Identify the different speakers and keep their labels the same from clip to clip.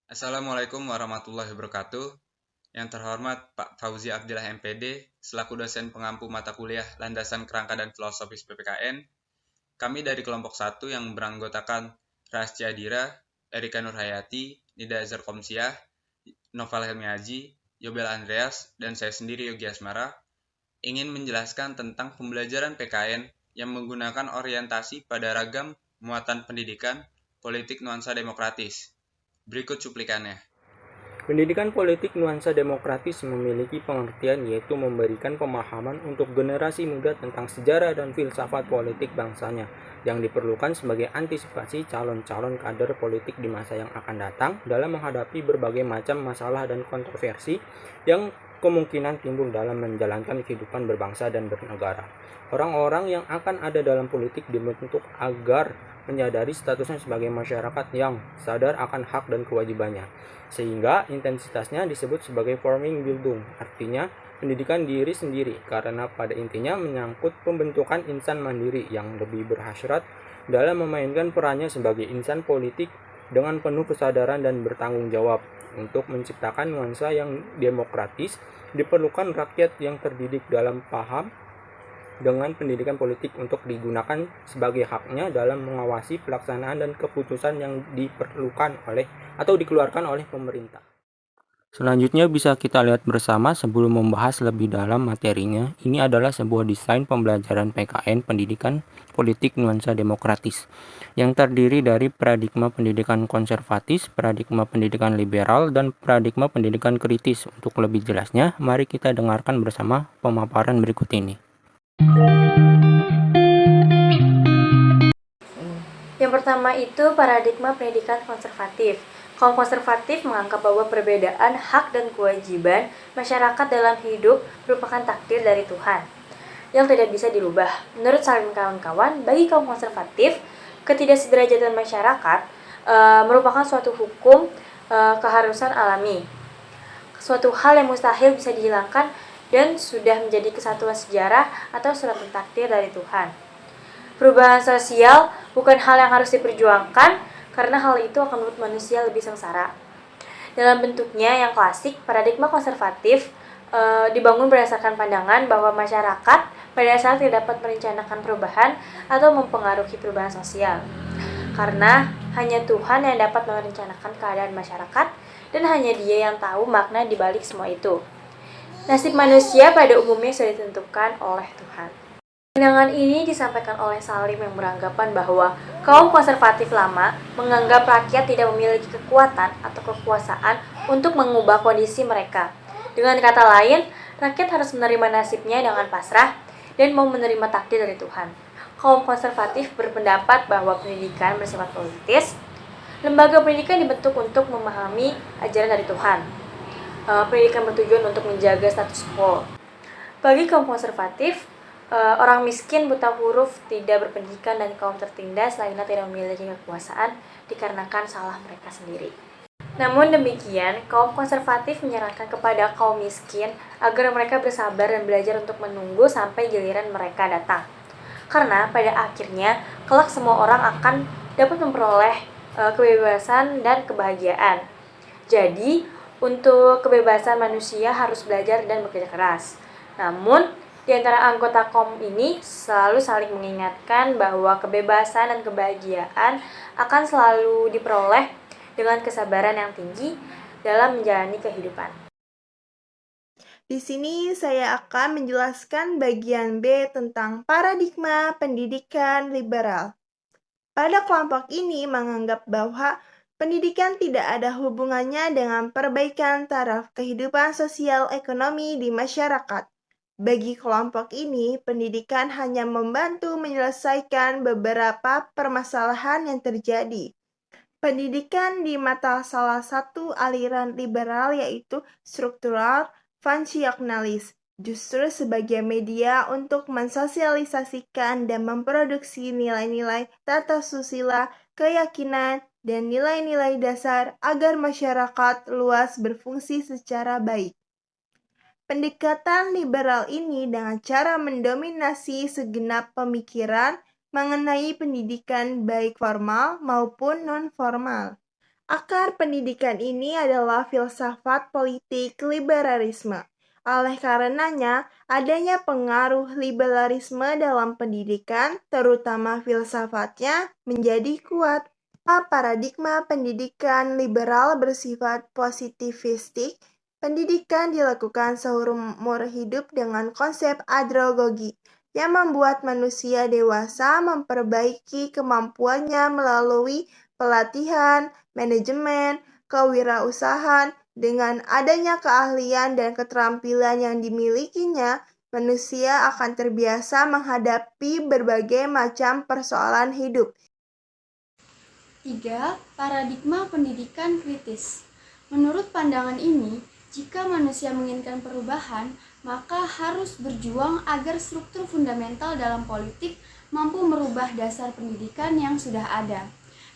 Speaker 1: Assalamualaikum warahmatullahi wabarakatuh. Yang terhormat Pak Fauzi Abdillah MPD, selaku dosen pengampu mata kuliah Landasan Kerangka dan Filosofis PPKN, kami dari kelompok 1 yang beranggotakan Rascia Dira, Erika Nurhayati, Nida Azhar Komsiah, Noval Helmi Haji, Yobel Andreas, dan saya sendiri Yogi Asmara, ingin menjelaskan tentang pembelajaran PKN yang menggunakan orientasi pada ragam muatan pendidikan, politik nuansa demokratis. Berikut cuplikannya.
Speaker 2: Pendidikan politik nuansa demokratis memiliki pengertian yaitu memberikan pemahaman untuk generasi muda tentang sejarah dan filsafat politik bangsanya yang diperlukan sebagai antisipasi calon-calon kader politik di masa yang akan datang dalam menghadapi berbagai macam masalah dan kontroversi yang kemungkinan timbul dalam menjalankan kehidupan berbangsa dan bernegara. Orang-orang yang akan ada dalam politik dibentuk agar menyadari statusnya sebagai masyarakat yang sadar akan hak dan kewajibannya, sehingga intensitasnya disebut sebagai forming bildung, artinya pendidikan diri sendiri, karena pada intinya menyangkut pembentukan insan mandiri yang lebih berhasrat dalam memainkan perannya sebagai insan politik dengan penuh kesadaran dan bertanggung jawab. Untuk menciptakan nuansa yang demokratis, diperlukan rakyat yang terdidik dalam paham dengan pendidikan politik untuk digunakan sebagai haknya dalam mengawasi pelaksanaan dan keputusan yang diperlukan oleh atau dikeluarkan oleh pemerintah. Selanjutnya bisa kita lihat bersama sebelum membahas lebih dalam materinya. Ini adalah sebuah desain pembelajaran PKN pendidikan politik nuansa demokratis yang terdiri dari paradigma pendidikan konservatis, paradigma pendidikan liberal, dan paradigma pendidikan kritis. Untuk lebih jelasnya, mari kita dengarkan bersama pemaparan berikut ini.
Speaker 3: Yang pertama itu paradigma pendidikan konservatif. Kaum konservatif menganggap bahwa perbedaan hak dan kewajiban masyarakat dalam hidup merupakan takdir dari Tuhan yang tidak bisa dirubah. Menurut Salim kawan-kawan, bagi kaum konservatif, ketidaksederajatan masyarakat merupakan suatu hukum keharusan alami, suatu hal yang mustahil bisa dihilangkan dan sudah menjadi kesatuan sejarah atau surat takdir dari Tuhan. Perubahan sosial bukan hal yang harus diperjuangkan karena hal itu akan membuat manusia lebih sengsara. Dalam bentuknya yang klasik, paradigma konservatif dibangun berdasarkan pandangan bahwa masyarakat pada saat tidak dapat merencanakan perubahan atau mempengaruhi perubahan sosial. Karena hanya Tuhan yang dapat merencanakan keadaan masyarakat dan hanya Dia yang tahu makna di balik semua itu. Nasib manusia pada umumnya sudah ditentukan oleh Tuhan. Pandangan ini disampaikan oleh Salim yang beranggapan bahwa kaum konservatif lama menganggap rakyat tidak memiliki kekuatan atau kekuasaan untuk mengubah kondisi mereka. Dengan kata lain, rakyat harus menerima nasibnya dengan pasrah dan mau menerima takdir dari Tuhan. Kaum konservatif berpendapat bahwa pendidikan bersifat politis. Lembaga pendidikan dibentuk untuk memahami ajaran dari Tuhan. Pendidikan bertujuan untuk menjaga status quo. Bagi kaum konservatif, orang miskin, buta huruf, tidak berpendidikan, dan kaum tertindas lainnya tidak memiliki kekuasaan dikarenakan salah mereka sendiri. Namun demikian, kaum konservatif menyarankan kepada kaum miskin agar mereka bersabar dan belajar untuk menunggu sampai giliran mereka datang. Karena pada akhirnya, kelak semua orang akan dapat memperoleh kebebasan dan kebahagiaan. Jadi, untuk kebebasan manusia harus belajar dan bekerja keras. Namun, di antara anggota kaum ini selalu saling mengingatkan bahwa kebebasan dan kebahagiaan akan selalu diperoleh dengan kesabaran yang tinggi dalam menjalani kehidupan.
Speaker 4: Di sini saya akan menjelaskan bagian B tentang paradigma pendidikan liberal. Pada kelompok ini menganggap bahwa pendidikan tidak ada hubungannya dengan perbaikan taraf kehidupan sosial ekonomi di masyarakat. Bagi kelompok ini, pendidikan hanya membantu menyelesaikan beberapa permasalahan yang terjadi. Pendidikan di mata salah satu aliran liberal yaitu struktural functionalis, justru sebagai media untuk mensosialisasikan dan memproduksi nilai-nilai tata susila, keyakinan, dan nilai-nilai dasar agar masyarakat luas berfungsi secara baik. Pendekatan liberal ini dengan cara mendominasi segenap pemikiran mengenai pendidikan baik formal maupun non-formal. Akar pendidikan ini adalah filsafat politik liberalisme. Oleh karenanya, adanya pengaruh liberalisme dalam pendidikan, terutama filsafatnya, menjadi kuat. Paradigma pendidikan liberal bersifat positivistik. Pendidikan dilakukan seumur hidup dengan konsep andragogi yang membuat manusia dewasa memperbaiki kemampuannya melalui pelatihan, manajemen, kewirausahaan. Dengan adanya keahlian dan keterampilan yang dimilikinya, manusia akan terbiasa menghadapi berbagai macam persoalan hidup.
Speaker 3: 3. Paradigma pendidikan kritis. Menurut pandangan ini, jika manusia menginginkan perubahan, maka harus berjuang agar struktur fundamental dalam politik mampu merubah dasar pendidikan yang sudah ada.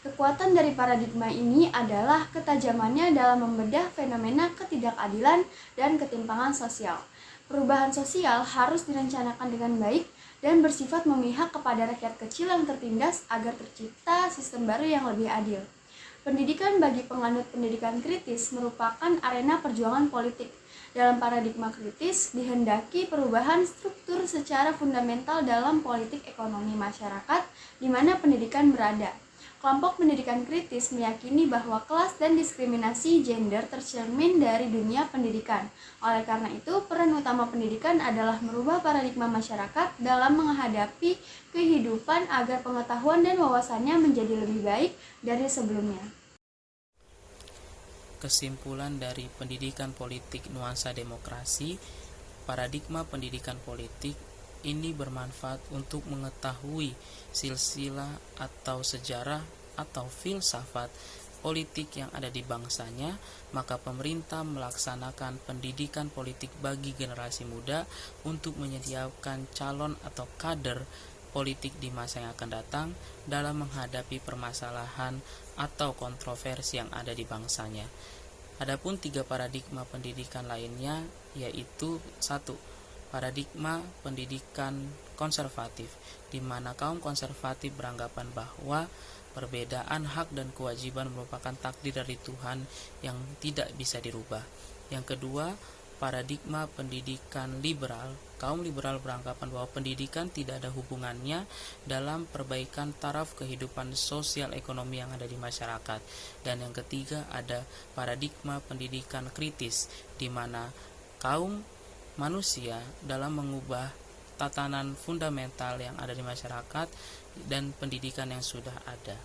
Speaker 3: Kekuatan dari paradigma ini adalah ketajamannya dalam membedah fenomena ketidakadilan dan ketimpangan sosial. Perubahan sosial harus direncanakan dengan baik dan bersifat memihak kepada rakyat kecil yang tertindas agar tercipta sistem baru yang lebih adil. Pendidikan bagi penganut pendidikan kritis merupakan arena perjuangan politik. Dalam paradigma kritis, dihendaki perubahan struktur secara fundamental dalam politik ekonomi masyarakat di mana pendidikan berada. Kelompok pendidikan kritis meyakini bahwa kelas dan diskriminasi gender tercermin dari dunia pendidikan. Oleh karena itu, peran utama pendidikan adalah merubah paradigma masyarakat dalam menghadapi kehidupan agar pengetahuan dan wawasannya menjadi lebih baik dari sebelumnya.
Speaker 2: Kesimpulan dari pendidikan politik nuansa demokrasi, paradigma pendidikan politik ini bermanfaat untuk mengetahui silsilah atau sejarah atau filsafat politik yang ada di bangsanya, maka pemerintah melaksanakan pendidikan politik bagi generasi muda untuk menyediakan calon atau kader politik di masa yang akan datang dalam menghadapi permasalahan atau kontroversi yang ada di bangsanya. Adapun 3 paradigma pendidikan lainnya yaitu 1. Paradigma pendidikan konservatif, di mana kaum konservatif beranggapan bahwa perbedaan hak dan kewajiban merupakan takdir dari Tuhan yang tidak bisa dirubah. Yang kedua, paradigma pendidikan liberal. Kaum liberal beranggapan bahwa pendidikan tidak ada hubungannya dalam perbaikan taraf kehidupan sosial ekonomi yang ada di masyarakat. Dan yang ketiga, ada paradigma pendidikan kritis, di mana kaum manusia dalam mengubah tatanan fundamental yang ada di masyarakat dan pendidikan yang sudah ada.